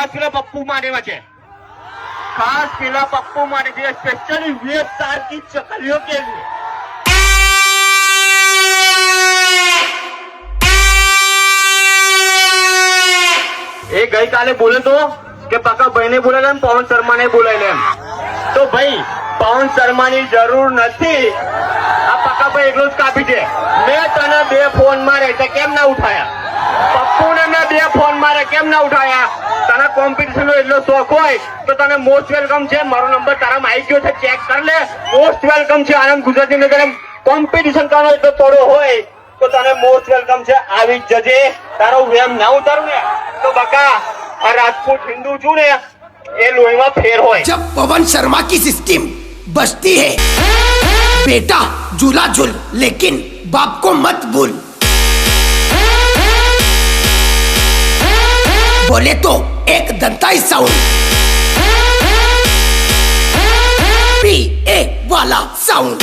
ખાસ પેલા પપ્પુ માટે છે, ખાસ પેલા પપ્પુ માટે છે, સ્પેશિયલી વેબ સ્ટાર की चकलियों के लिए। એ ગઈકાલે બોલે તો કે પકા ભાઈને બોલાય એમ, પવન શર્માને બોલાય એમ, તો ભાઈ પવન શર્માની જરૂર નથી, આ પકા ભાઈ એકલો જ કાપી છે। મેં તને 2 ફોન મારે તો કેમ ના ઉઠાયા? પપ્પુને મેં 2 ફોન મારે કેમ ના ઉઠાયા? તને કોમ્પિટિશન નો એટલો શોખ હોય તો તને મોસ્ટ વેલકમ છે, મારો નંબર તારામાં આવી ગયો છે, ચેક કર લે। મોસ્ટ વેલકમ છે આનંદ ગુજરાતી નગર, કોમ્પિટિશન કરવાનો એટલો થોડો હોય તો તને મોસ્ટ વેલકમ છે, આવી જ જજે। તારો વેમ ના ઉતારું ને તો બકા આ રાજપૂત હિન્દુ છું ને એ લોહીમાં ફેર હોય। जब पवन शर्मा की सिस्टम बजती है बेटा झूला झूल, लेकिन बाप को मत भूल। बोले तो एक दंताई साउंड, पी ए वाला साउंड।